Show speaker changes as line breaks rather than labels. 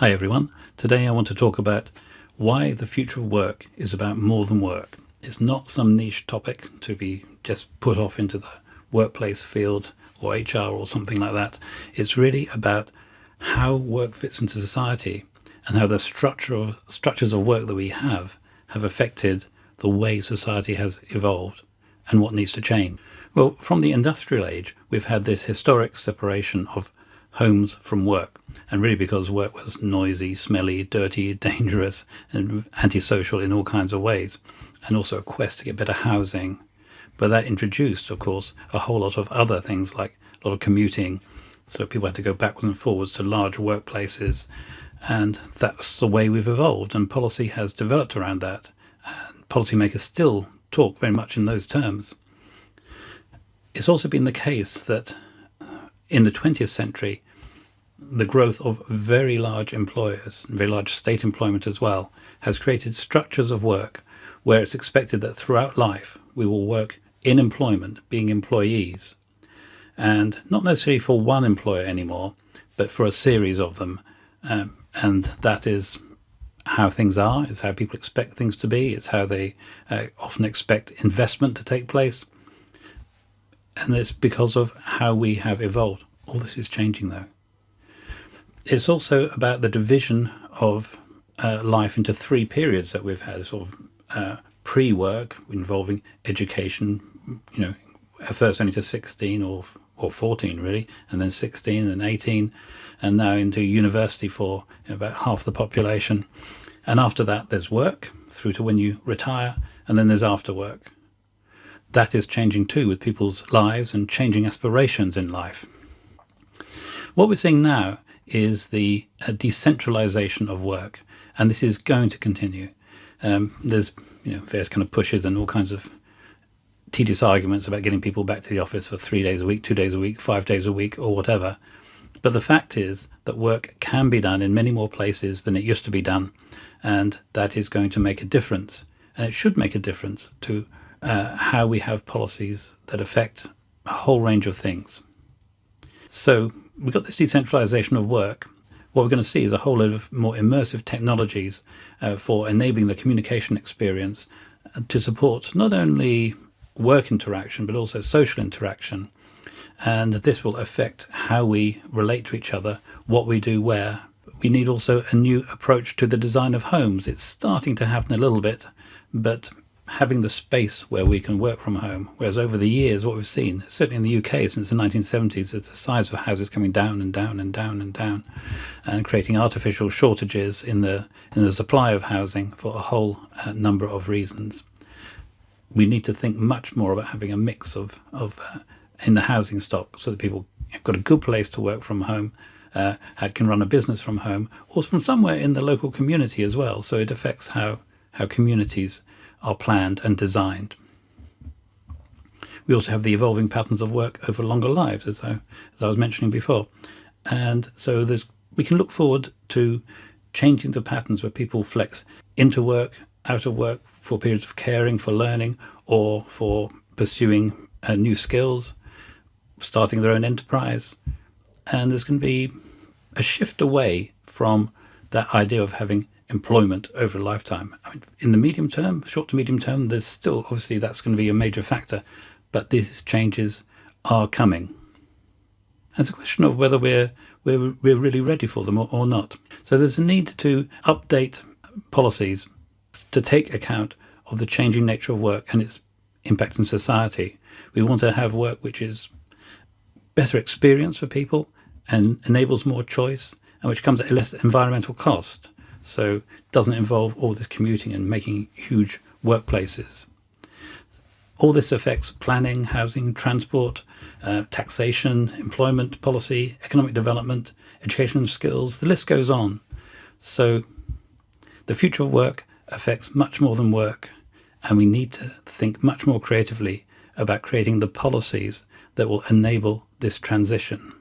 Hi everyone. Today I want to talk about why the future of work is about more than work. It's not some niche topic to be just put off into the workplace field or HR or something like that. It's really about how work fits into society and how the structures of work that we have affected the way society has evolved and what needs to change. Well, from the industrial age, we've had this historic separation of homes from work, and really because work was noisy, smelly, dirty, dangerous and antisocial in all kinds of ways, and also a quest to get better housing. But that introduced, of course, a whole lot of other things, like a lot of commuting, so people had to go backwards and forwards to large workplaces, and that's the way we've evolved, and policy has developed around that, and policymakers still talk very much in those terms. It's also been the case that in the 20th century, the growth of very large employers, very large state employment as well, has created structures of work where it's expected that throughout life we will work in employment, being employees, and not necessarily for one employer anymore, but for a series of them. And that is how things are, it's how people expect things to be, it's how they often expect investment to take place. And it's because of how we have evolved. All this is changing, though. It's also about the division of life into three periods that we've had, sort of pre-work involving education, at first only to 16 or 14 really, and then 16 and then 18, and now into university for about half the population. And after that there's work through to when you retire, and then there's after work. That is changing too with people's lives and changing aspirations in life. What we're seeing now is the decentralization of work, and this is going to continue. There's various kind of pushes and all kinds of tedious arguments about getting people back to the office for 3 days a week, 2 days a week, 5 days a week, or whatever. But the fact is that work can be done in many more places than it used to be done, and that is going to make a difference, and it should make a difference to how we have policies that affect a whole range of things. So we've got this decentralization of work. What we're going to see is a whole lot of more immersive technologies for enabling the communication experience to support not only work interaction but also social interaction. And this will affect how we relate to each other, what we do where. We need also a new approach to the design of homes. It's starting to happen a little bit, but having the space where we can work from home, whereas over the years what we've seen, certainly in the UK since the 1970s, is the size of houses coming down and down and down and down, and creating artificial shortages in the supply of housing for a whole number of reasons. We need to think much more about having a mix of in the housing stock, so that people have got a good place to work from home, can run a business from home, or from somewhere in the local community as well. So it affects how communities are planned and designed. We also have the evolving patterns of work over longer lives, as I was mentioning before. And so we can look forward to changing the patterns where people flex into work, out of work, for periods of caring, for learning, or for pursuing new skills, starting their own enterprise. And there's going to be a shift away from that idea of having employment over a lifetime. I mean, in the medium term, short to medium term, there's still obviously that's going to be a major factor, but these changes are coming. It's a question of whether we're really ready for them or not. So there's a need to update policies to take account of the changing nature of work and its impact on society. We want to have work which is better experience for people and enables more choice, and which comes at less environmental cost. So it doesn't involve all this commuting and making huge workplaces. All this affects planning, housing, transport, taxation, employment policy, economic development, education skills, the list goes on. So the future of work affects much more than work, and we need to think much more creatively about creating the policies that will enable this transition.